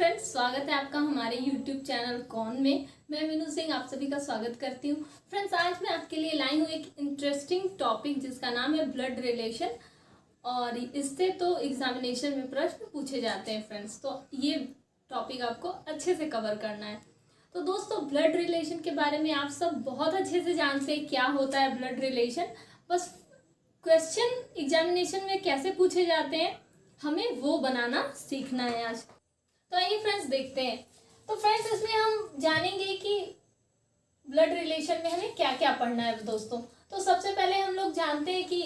Friends, स्वागत है आपका हमारे YouTube चैनल कौन में। मैं मीनू सिंह आप सभी का स्वागत करती हूँ। फ्रेंड्स, आज मैं आपके लिए लाई हूँ एक इंटरेस्टिंग टॉपिक जिसका नाम है ब्लड रिलेशन। और इससे तो एग्जामिनेशन में प्रश्न पूछे जाते हैं फ्रेंड्स, तो ये टॉपिक आपको अच्छे से कवर करना है। तो दोस्तों, ब्लड रिलेशन के बारे में आप सब बहुत अच्छे से जानते हैं क्या होता है ब्लड रिलेशन। बस क्वेश्चन एग्जामिनेशन में कैसे पूछे जाते हैं हमें वो बनाना सीखना है आज। तो आइए फ्रेंड्स देखते हैं। तो फ्रेंड्स, इसमें हम जानेंगे कि ब्लड रिलेशन में हमें क्या क्या पढ़ना है दोस्तों। तो सबसे पहले हम लोग जानते हैं कि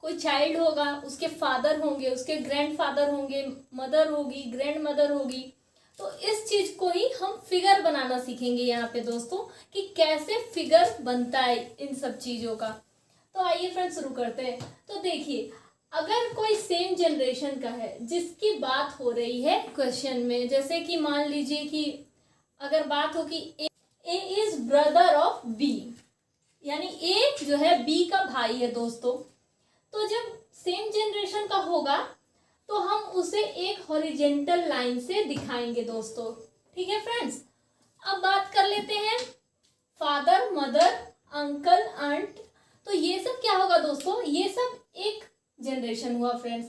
कोई चाइल्ड होगा, उसके फादर होंगे, उसके ग्रैंडफादर होंगे, मदर होगी, ग्रैंड मदर होगी। तो इस चीज को ही हम फिगर बनाना सीखेंगे यहाँ पे दोस्तों, कि कैसे फिगर बनता है इन सब चीजों का। तो आइए फ्रेंड्स शुरू करते हैं। तो देखिए, अगर कोई सेम जनरेशन का है जिसकी बात हो रही है क्वेश्चन में, जैसे कि मान लीजिए कि अगर बात हो कि A is brother of B, यानी ए जो है बी का भाई है दोस्तों। तो जब सेम जनरेशन का होगा तो हम उसे एक हॉरिजेंटल लाइन से दिखाएंगे दोस्तों। ठीक है फ्रेंड्स, अब बात कर लेते हैं फादर, मदर, अंकल, आंट। तो ये सब क्या होगा दोस्तों, ये सब एक जनरेशन हुआ फ्रेंड्स।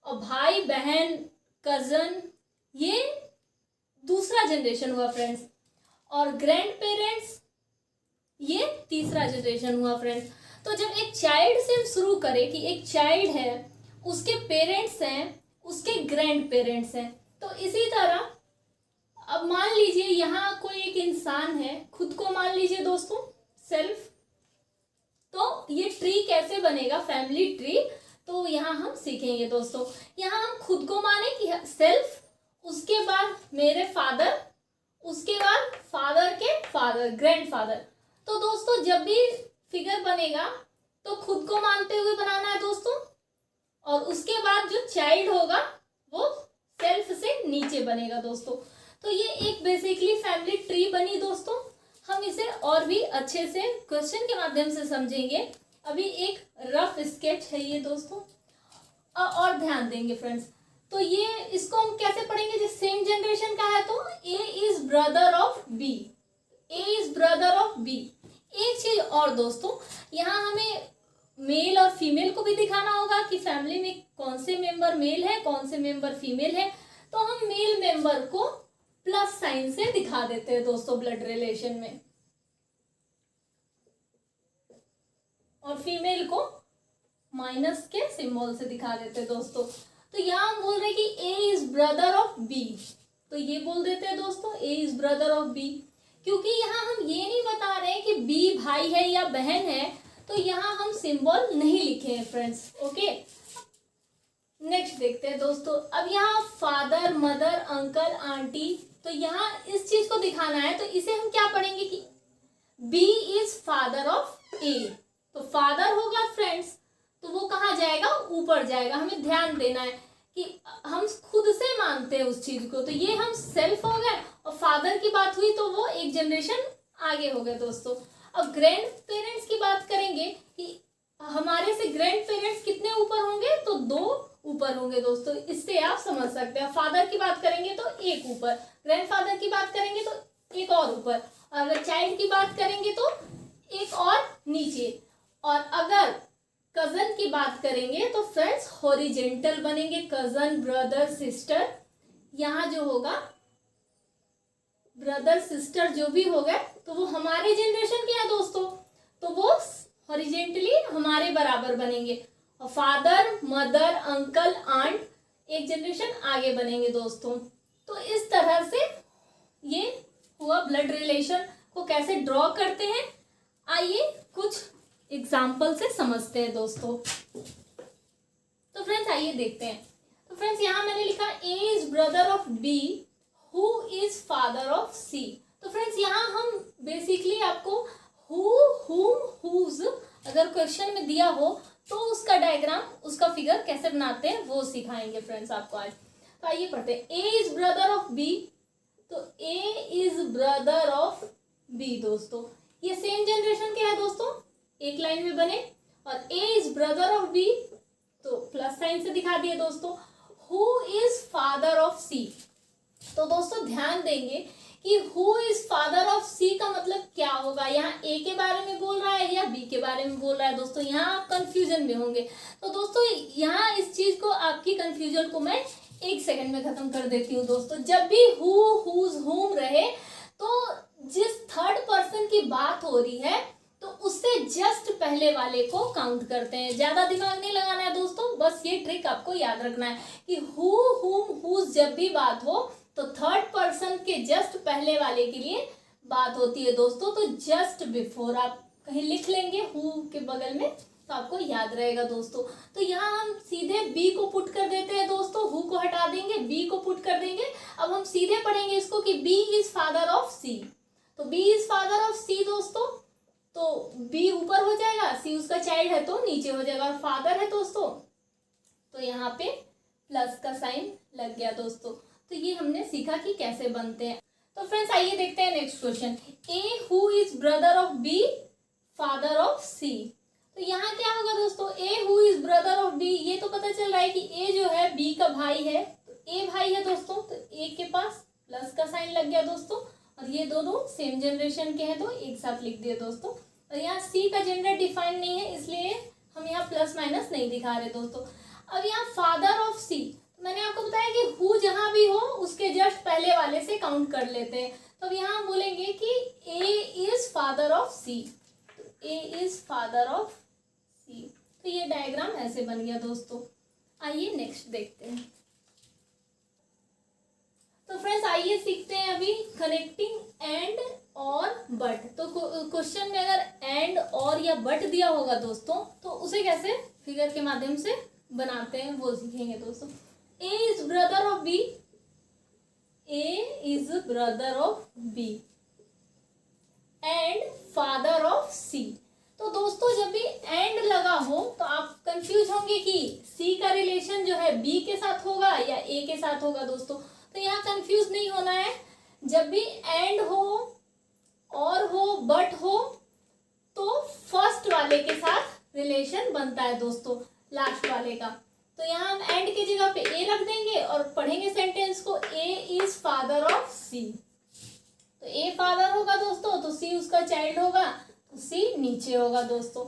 और भाई बहन, कजन, ये दूसरा जनरेशन हुआ फ्रेंड्स। और ग्रैंड पेरेंट्स, ये तीसरा जनरेशन हुआ फ्रेंड्स। तो जब एक चाइल्ड से शुरू करें कि एक चाइल्ड है, उसके पेरेंट्स हैं, उसके ग्रैंड पेरेंट्स हैं, तो इसी तरह अब मान लीजिए यहाँ कोई एक इंसान है, खुद को मान लीजिए दोस्तों सेल्फ। तो ये ट्री कैसे बनेगा, फैमिली ट्री, तो यहाँ हम सीखेंगे दोस्तों। यहाँ हम खुद को माने कि सेल्फ, उसके बाद मेरे फादर, उसके बाद फादर के फादर, ग्रैंडफादर। तो दोस्तों जब भी फिगर बनेगा तो खुद को मानते हुए बनाना है दोस्तों, और उसके बाद जो चाइल्ड होगा वो सेल्फ से नीचे बनेगा दोस्तों। तो ये एक बेसिकली फैमिली ट्री बनी दोस्तों। हम इसे और भी अच्छे से क्वेश्चन के माध्यम से समझेंगे। अभी एक रफ स्केच है ये दोस्तों, और ध्यान देंगे फ्रेंड्स। तो ये इसको हम कैसे पढ़ेंगे, जो सेम जनरेशन का है, तो A is brother of B, A is brother of B. एक चीज और दोस्तों, यहाँ हमें मेल और फीमेल को भी दिखाना होगा कि फैमिली में कौन से मेंबर मेल है, कौन से मेंबर फीमेल है। तो हम मेल मेंबर को प्लस साइन से दिखा देते हैं दोस्तों ब्लड रिलेशन में, और फीमेल को माइनस के सिंबल से दिखा देते हैं दोस्तों। तो यहाँ हम बोल रहे हैं कि A is brother of B, तो ये बोल देते हैं दोस्तों A is brother of B. क्योंकि यहाँ हम ये नहीं बता रहे हैं कि बी भाई है या बहन है, तो यहाँ हम सिंबल नहीं लिखे हैं फ्रेंड्स। ओके, नेक्स्ट देखते हैं दोस्तों। अब यहाँ फादर, मदर, अंकल, आंटी, तो यहाँ इस चीज को दिखाना है, तो इसे हम क्या पढ़ेंगे कि B is father of A. तो फादर होगा फ्रेंड्स, तो वो कहाँ जाएगा, ऊपर जाएगा। हमें ध्यान देना है कि हम खुद से मानते हैं उस चीज को, तो ये हम सेल्फ हो गए, और फादर की बात हुई तो वो एक जनरेशन आगे हो गए दोस्तों। अब ग्रैंड पेरेंट्स की बात करेंगे कि हमारे से ग्रैंड पेरेंट्स कितने ऊपर होंगे, तो 2 ऊपर होंगे दोस्तों। इससे आप समझ सकते हैं। फादर की बात करेंगे तो 1 ऊपर, ग्रैंडफादर की बात करेंगे तो 1 और ऊपर, और अगर चाइल्ड की बात करेंगे तो 1 और नीचे। और अगर कजन की बात करेंगे तो फ्रेंड्स हॉरिजेंटल बनेंगे, कजन, ब्रदर, सिस्टर। यहाँ जो होगा ब्रदर सिस्टर जो भी हो गए, तो वो हमारे जनरेशन के हैं दोस्तों, तो वो हॉरिजेंटली हमारे बराबर बनेंगे। और फादर, मदर, अंकल, आंट एक जनरेशन आगे बनेंगे दोस्तों। तो इस तरह से ये हुआ ब्लड रिलेशन को कैसे ड्रॉ करते हैं। आइए कुछ एग्जाम्पल से समझते हैं दोस्तों। तो फ्रेंड्स आइए देखते हैं। तो फ्रेंड्स यहाँ मैंने लिखा A is brother of B who is father of C. तो फ्रेंड्स यहाँ हम बेसिकली आपको हु, हुम, हुज अगर क्वेश्चन में दिया हो तो उसका डायग्राम, उसका फिगर कैसे बनाते हैं वो सिखाएंगे फ्रेंड्स आपको आज। तो आइए पढ़ते हैं। ए इज ब्रदर ऑफ बी, तो A is brother of B दोस्तों। ये सेम जनरेशन के है दोस्तों, एक लाइन में बने। और ए इज ब्रदर ऑफ बी, तो प्लस साइन से दिखा दिए दोस्तों। Who is father of C, तो दोस्तों ध्यान देंगे कि हु इज फादर ऑफ सी का मतलब क्या होगा। यहाँ ए के बारे में बोल रहा है या बी के बारे में बोल रहा है दोस्तों, यहाँ आप कंफ्यूजन में होंगे। तो दोस्तों यहाँ इस चीज को, आपकी कंफ्यूजन को मैं 1 सेकंड में खत्म कर देती हूँ दोस्तों। जब भी हु, हुज, हुम रहे तो जिस थर्ड पर्सन की बात हो रही है तो उससे जस्ट पहले वाले को काउंट करते हैं। ज्यादा दिमाग नहीं लगाना है दोस्तों, बस ये ट्रिक आपको याद रखना है कि हु, हुम, हुज जब भी बात हो तो थर्ड पर्सन के जस्ट पहले वाले के लिए बात होती है दोस्तों। तो जस्ट बिफोर आप कहीं लिख लेंगे हु के बगल में, तो आपको याद रहेगा दोस्तों। तो यहाँ हम सीधे बी को पुट कर देते हैं दोस्तों, हु को हटा देंगे, बी को पुट कर देंगे। अब हम सीधे पढ़ेंगे इसको कि B is father of C. तो बी इज फादर ऑफ सी दोस्तों, तो बी ऊपर हो जाएगा, सी उसका चाइल्ड है तो नीचे हो जाएगा, और फादर है दोस्तों तो यहाँ पे प्लस का साइन लग गया दोस्तों। तो ये हमने सीखा कि कैसे बनते हैं। तो फ्रेंड्स आइए देखते हैं next question. A who is brother of B father of C. तो यहाँ क्या होगा दोस्तों, A who is brother of B, ये तो पता चल रहा है कि ए जो है बी का भाई है, तो ए भाई है दोस्तों, तो ए के पास प्लस का साइन लग गया दोस्तों। और ये दोनों सेम जनरेशन के हैं तो एक साथ लिख दिए दोस्तों। और यहाँ सी का जेंडर डिफाइन नहीं है इसलिए हम यहाँ प्लस माइनस नहीं दिखा रहे दोस्तों। अब यहाँ फादर ऑफ सी, मैंने आपको बताया कि हु जहां भी हो उसके जस्ट पहले वाले से काउंट कर लेते हैं। तो अब यहाँ हम बोलेंगे कि A is father of C, A is father of C. तो ये डायग्राम ऐसे बन गया दोस्तों। आइए नेक्स्ट देखते हैं। तो फ्रेंड्स आइए सीखते हैं अभी कनेक्टिंग एंड और बट। तो क्वेश्चन में अगर एंड और या बट दिया होगा दोस्तों तो उसे कैसे फिगर के माध्यम से बनाते हैं वो सीखेंगे दोस्तों। A is brother of B, A is brother of B and father of C. तो दोस्तों जब भी एंड लगा हो तो आप कंफ्यूज होंगे कि सी का रिलेशन जो है बी के साथ होगा या ए के साथ होगा दोस्तों। तो यहाँ कंफ्यूज नहीं होना है। जब भी एंड हो और हो बट हो तो फर्स्ट वाले के साथ रिलेशन बनता है दोस्तों, लास्ट वाले का। तो यहाँ हम एंड की जगह पे ए रख देंगे और पढ़ेंगे सेंटेंस को, ए इज फादर ऑफ सी। तो ए फादर होगा दोस्तों तो सी उसका चाइल्ड होगा, तो सी नीचे होगा दोस्तों।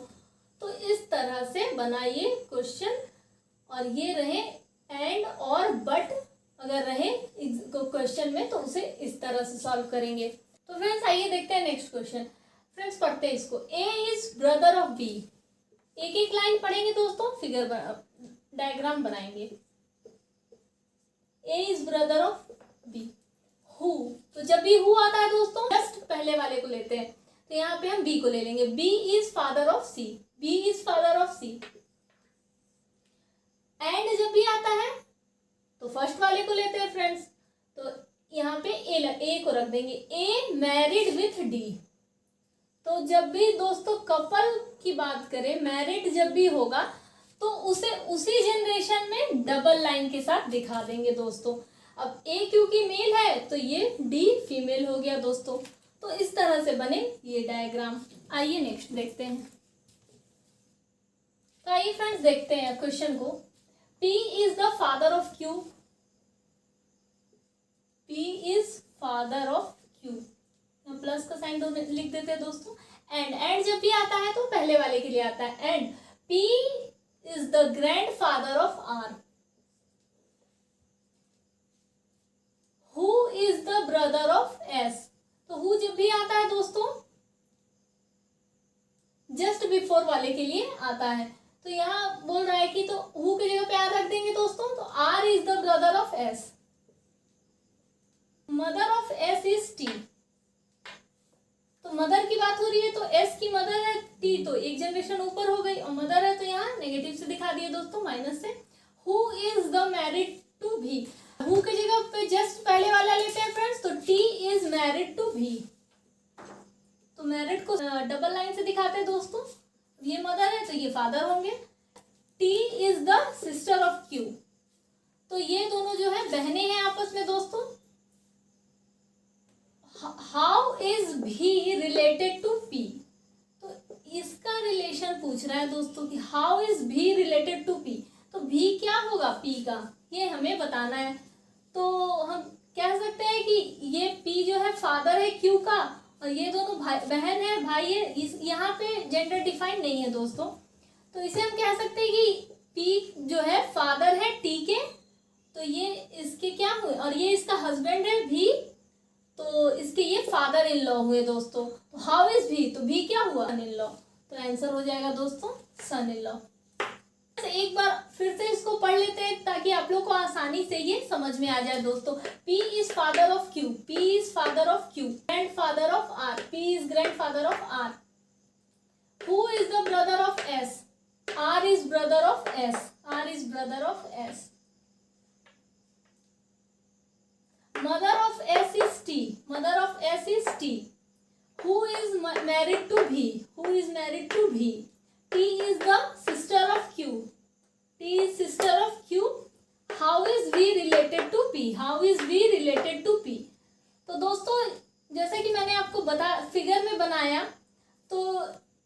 तो इस तरह से बनाइए क्वेश्चन। और ये रहे एंड और बट अगर रहे क्वेश्चन में तो उसे इस तरह से सॉल्व करेंगे। तो फ्रेंड्स आइए देखते हैं नेक्स्ट क्वेश्चन। फ्रेंड्स पढ़ते हैं इसको। A is brother of B. एक एक लाइन पढ़ेंगे दोस्तों, फिगर डायग्राम बनाएंगे। A is brother of B. हु, तो जब भी हु आता है दोस्तों जस्ट पहले वाले को लेते हैं। तो यहाँ पे हम बी को ले लेंगे। B is father of C, B is father of C. And जब भी आता है तो फर्स्ट वाले को लेते हैं फ्रेंड्स। तो यहाँ पे ए को रख देंगे। ए मैरिड विथ डी। तो जब भी दोस्तों कपल की बात करें, मैरिड जब भी होगा तो उसे उसी जनरेशन में डबल लाइन के साथ दिखा देंगे दोस्तों। अब ए क्योंकि मेल है तो ये डी फीमेल हो गया दोस्तों। तो इस तरह से बने ये डायग्राम। आइए नेक्स्ट देखते हैं। तो आइए फ्रेंड्स देखते हैं क्वेश्चन को। P is the father of Q, P is father of Q। Plus का साइन दो लिख देते हैं दोस्तों। एंड जब भी आता है तो पहले वाले के लिए आता है। And P is the grand father of R। Who is the brother of S। तो हु जब भी आता है दोस्तों जस्ट बिफोर वाले के लिए आता है। तो यहाँ बोल रहा है कि तो हु की जगह पे आर रख देंगे दोस्तों। तो R is the brother of S। Mother of S is T। तो मदर की बात हो रही है तो S की मदर है T, तो एक जनरेशन ऊपर हो गई। और मदर है तो यहाँ नेगेटिव से दिखा दिए दोस्तों, माइनस से। Who is the married to B. Who की जगह पे जस्ट पहले वाला लेते हैं फ्रेंड्स। तो T इज मैरिड टू भी। तो मैरिड को डबल लाइन से दिखाते हैं दोस्तों। ये मदर है तो ये फादर होंगे। T is the sister of Q। तो ये दोनों जो है बहनें हैं आपस में दोस्तों। हाउ इज भी रिलेटेड टू P। तो इसका रिलेशन पूछ रहा है दोस्तों कि हाउ इज भी रिलेटेड टू P। तो भी क्या होगा P का, ये हमें बताना है। तो हम कह सकते फादर है क्यू का, और ये दोनों भाई बहन है, भाई है, यहाँ पे जेंडर डिफाइन नहीं है दोस्तों। तो इसे हम कह सकते हैं कि पी जो है फादर है टी के, तो ये इसके क्या हुए, और ये इसका हस्बैंड है भी, तो इसके ये फादर इन लॉ हुए दोस्तों। तो हाउ इज भी, तो भी क्या हुआ, सन इन लॉ। तो आंसर हो जाएगा दोस्तों सन इन लॉ। एक बार फिर से इसको पढ़ लेते हैं ताकि आप लोग को आसानी से ये समझ में आ जाए दोस्तों। P is father of Q, P is father of Q, grand father of R, P is grand father of R। Who is the brother of S? R is brother of S, R is brother of S। Mother of S is T, mother of S is T। Who is married to V? Who is married to V? T is the sister of Q, T is sister of Q। How is V related to P? How is V related to P? तो दोस्तों जैसे कि मैंने आपको figure में बनाया, तो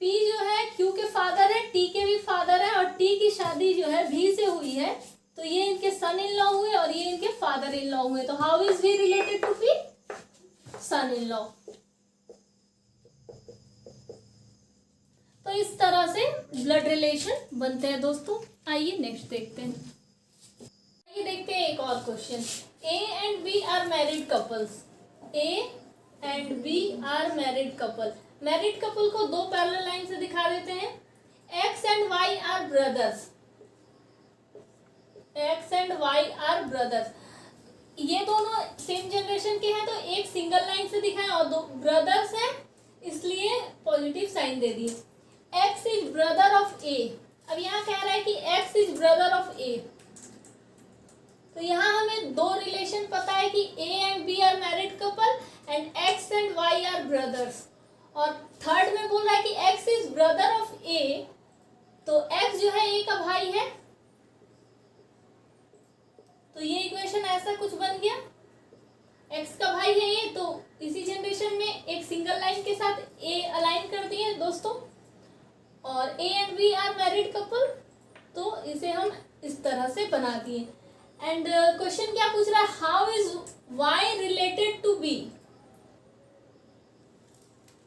P जो है Q के फादर है, T के भी फादर है, और T की शादी जो है V से हुई है, तो ये इनके सन इन लॉ हुए और ये इनके फादर इन लॉ हुए। तो how is V related to P? Son in law. तो इस तरह से ब्लड रिलेशन बनते हैं दोस्तों। आइए नेक्स्ट देखते हैं। आइए देखते हैं एक और question. A and B are married couples, A and B are married couple. Married couple को दो पैरेलल लाइन से दिखा देते हैं। X and Y are brothers, X and Y are brothers. ये दोनों सेम जनरेशन के हैं, तो एक सिंगल लाइन से दिखाएं, और दो ब्रदर्स हैं इसलिए पॉजिटिव साइन दे दिए। X is brother of A. अब यहाँ कह रहा है कि X is brother of A, तो यहाँ हमें दो रिलेशन पता है कि A and B are married couple and X and Y are brothers. और थर्ड में बोल रहा है कि X is brother of A, तो एक्स जो है ए का भाई है, तो ये इक्वेशन ऐसा कुछ बन गया। एक्स का भाई है ये, तो इसी जनरेशन में एक सिंगल लाइन के साथ ए अलाइन कर दिए दोस्तों, और A and B are married couple, तो इसे हम इस तरह से बना दिए। एंड क्वेश्चन क्या पूछ रहा है, how is Y related to B.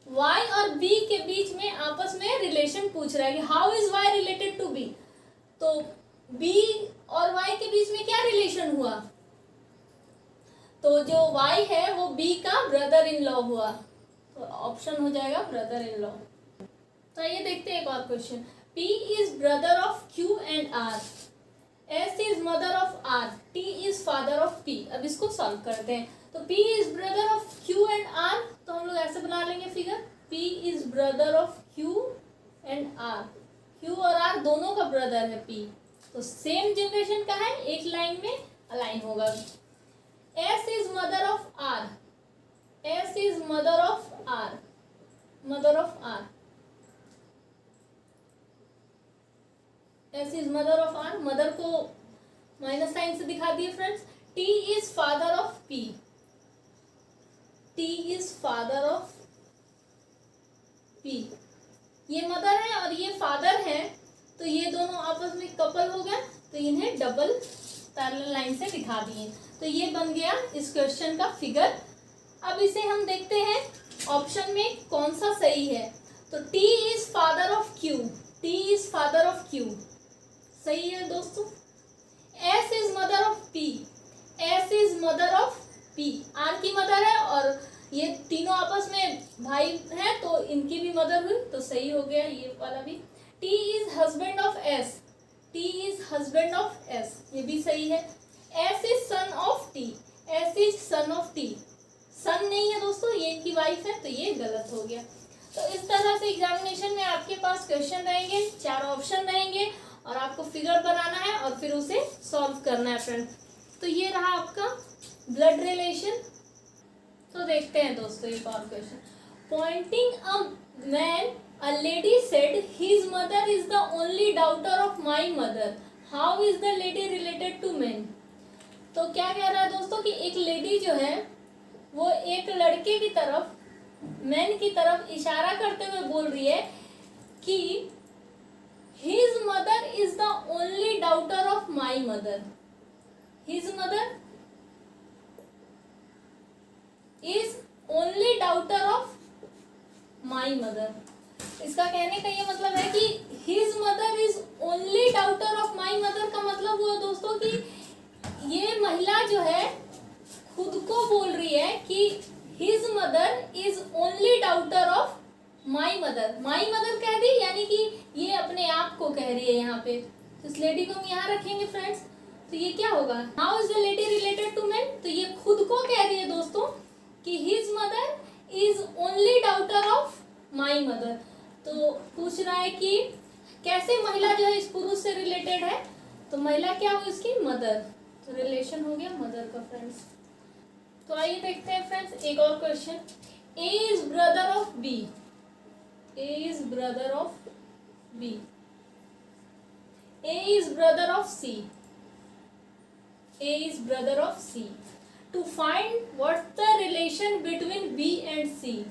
Y और बी के बीच में आपस में रिलेशन पूछ रहा है कि how is Y related to B. तो बी और वाई के बीच में क्या रिलेशन हुआ, तो जो वाई है वो बी का ब्रदर इन लॉ हुआ, तो ऑप्शन हो जाएगा ब्रदर इन लॉ। तो ये देखते हैं एक और question. P is brother of Q and R, S is mother of R, T is father of P। अब इसको सॉल्व करते हैं। तो P is brother of Q and R, तो हम लोग ऐसे बना लेंगे figure. P is brother of Q and R, Q और R दोनों का ब्रदर है P, तो सेम जनरेशन का है, एक लाइन में अलाइन होगा। S is mother of R, S is mother of R, mother of R, S is mother of R। Mother को माइनस साइन से दिखा दिए friends. T is father of P, T is father of P। ये mother है और ये father है, तो ये दोनों आपस में कपल हो गए, तो इन्हें डबल पैरेलल लाइन से दिखा दिए। तो ये बन गया इस क्वेश्चन का फिगर। अब इसे हम देखते हैं ऑप्शन में कौन सा सही है। तो T is father of Q, T is father of Q सही है दोस्तों। S is mother of P, S is mother of P। R की मदर है और ये तीनों आपस में भाई हैं, तो इनकी भी मदर हुई, तो सही हो गया ये वाला भी। T is husband of S, T is husband of S, ये भी सही है। S is son of T, S is son of T। सन नहीं है दोस्तों, ये इनकी वाइफ है, तो ये गलत हो गया। तो इस तरह से एग्जामिनेशन में आपके पास क्वेश्चन रहेंगे, 4 ऑप्शन रहेंगे और आपको फिगर बनाना है और फिर उसे सॉल्व करना है फ्रेंड। तो ये रहा आपका ब्लड रिलेशन। तो देखते हैं दोस्तों एक और question. Pointing a man a lady said his mother is the only daughter of my mother, how is the lady related to man. तो क्या कह रहा है दोस्तों कि एक लेडी जो है वो एक लड़के की तरफ, मैन की तरफ इशारा करते हुए बोल रही है कि his mother is the only daughter of my mother, his mother is only daughter of my mother. इसका कहने का ये मतलब है कि his mother is only daughter of my mother का मतलब हुआ दोस्तों कि ये महिला जो है खुद को बोल रही है कि his mother is only daughter of my mother. My mother कह दी यानी कि ये अपने आप को कह रही है यहाँ पे। तो इस लेडी को हम यहाँ रखेंगे फ्रेंड्स, तो ये क्या होगा, how is the lady related to man, तो ये खुद को कह रही है दोस्तों कि his mother is only daughter of my mother. तो पूछ रहा है कि कैसे महिला जो है इस पुरुष से रिलेटेड है, तो महिला क्या हुई इसकी मदर, तो रिलेशन हो गया मदर का फ्रेंड्स। तो आइए देखते हैं फ्रेंड्स एक और question. A is brother of B, A is brother of B, A is brother of C, A is brother of C. To find what's the relation between B and C,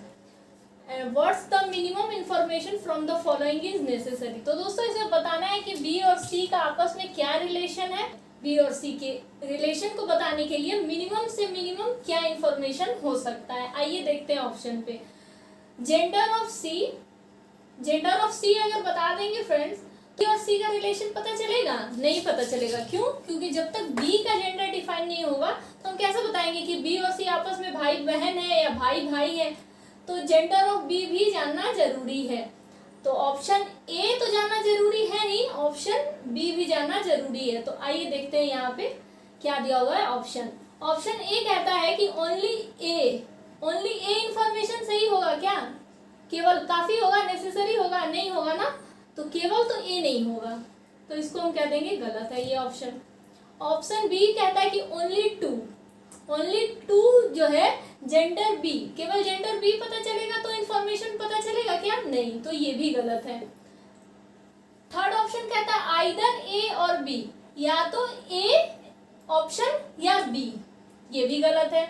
what's the minimum information from the following is necessary. तो दोस्तों इसे बताना है कि B और सी का आपस में क्या रिलेशन है। बी और सी के रिलेशन को बताने के लिए मिनिमम से मिनिमम क्या इंफॉर्मेशन हो सकता है। आइए देखते हैं ऑप्शन पे। Gender of C, gender of C अगर बता देंगे फ्रेंड्स, बी और सी का रिलेशन पता चलेगा? नहीं पता चलेगा। क्यों? क्योंकि जब तक बी का जेंडर डिफाइन नहीं होगा तो हम कैसे बताएंगे कि बी और सी आपस में भाई बहन है या भाई भाई है। तो जेंडर ऑफ बी भी जानना जरूरी है। तो ऑप्शन ए तो जानना जरूरी है ही, ऑप्शन बी भी जानना जरूरी है। तो आइए देखते हैं यहाँ पे क्या दिया हुआ है ऑप्शन। ऑप्शन ए कहता है कि ओनली ए, ओनली ए इंफॉर्मेशन सही होगा क्या? केवल काफी होगा, नेसेसरी होगा? नहीं होगा ना, तो केवल तो ए नहीं होगा, तो इसको हम कह देंगे गलत है ये ऑप्शन। ऑप्शन बी कहता है कि ओनली टू, ओनली टू जो है जेंडर बी, केवल जेंडर बी पता चलेगा तो इंफॉर्मेशन पता चलेगा क्या? नहीं, तो ये भी गलत है। थर्ड ऑप्शन कहता है आइदर ए और बी, या तो ए ऑप्शन या बी, ये भी गलत है।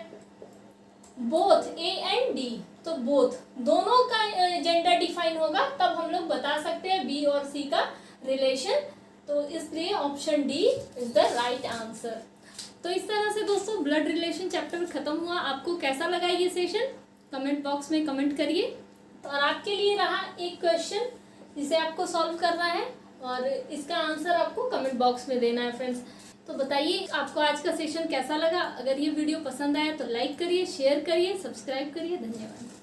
बोथ ए एंड डी, तो बोथ दोनों का जेंडर डिफाइन होगा तब हम लोग बता सकते हैं बी और सी का रिलेशन। तो इसलिए option D is the right answer. तो इस तरह से दोस्तों ब्लड रिलेशन चैप्टर खत्म हुआ। आपको कैसा लगा ये सेशन? कमेंट बॉक्स में कमेंट करिए। और आपके लिए रहा एक क्वेश्चन जिसे आपको सॉल्व करना है और इसका आंसर आपको कमेंट बॉक्स में देना है फ्रेंड्स। तो बताइए आपको आज का सेशन कैसा लगा। अगर ये वीडियो पसंद आया तो लाइक करिए, शेयर करिए, सब्सक्राइब करिए। धन्यवाद।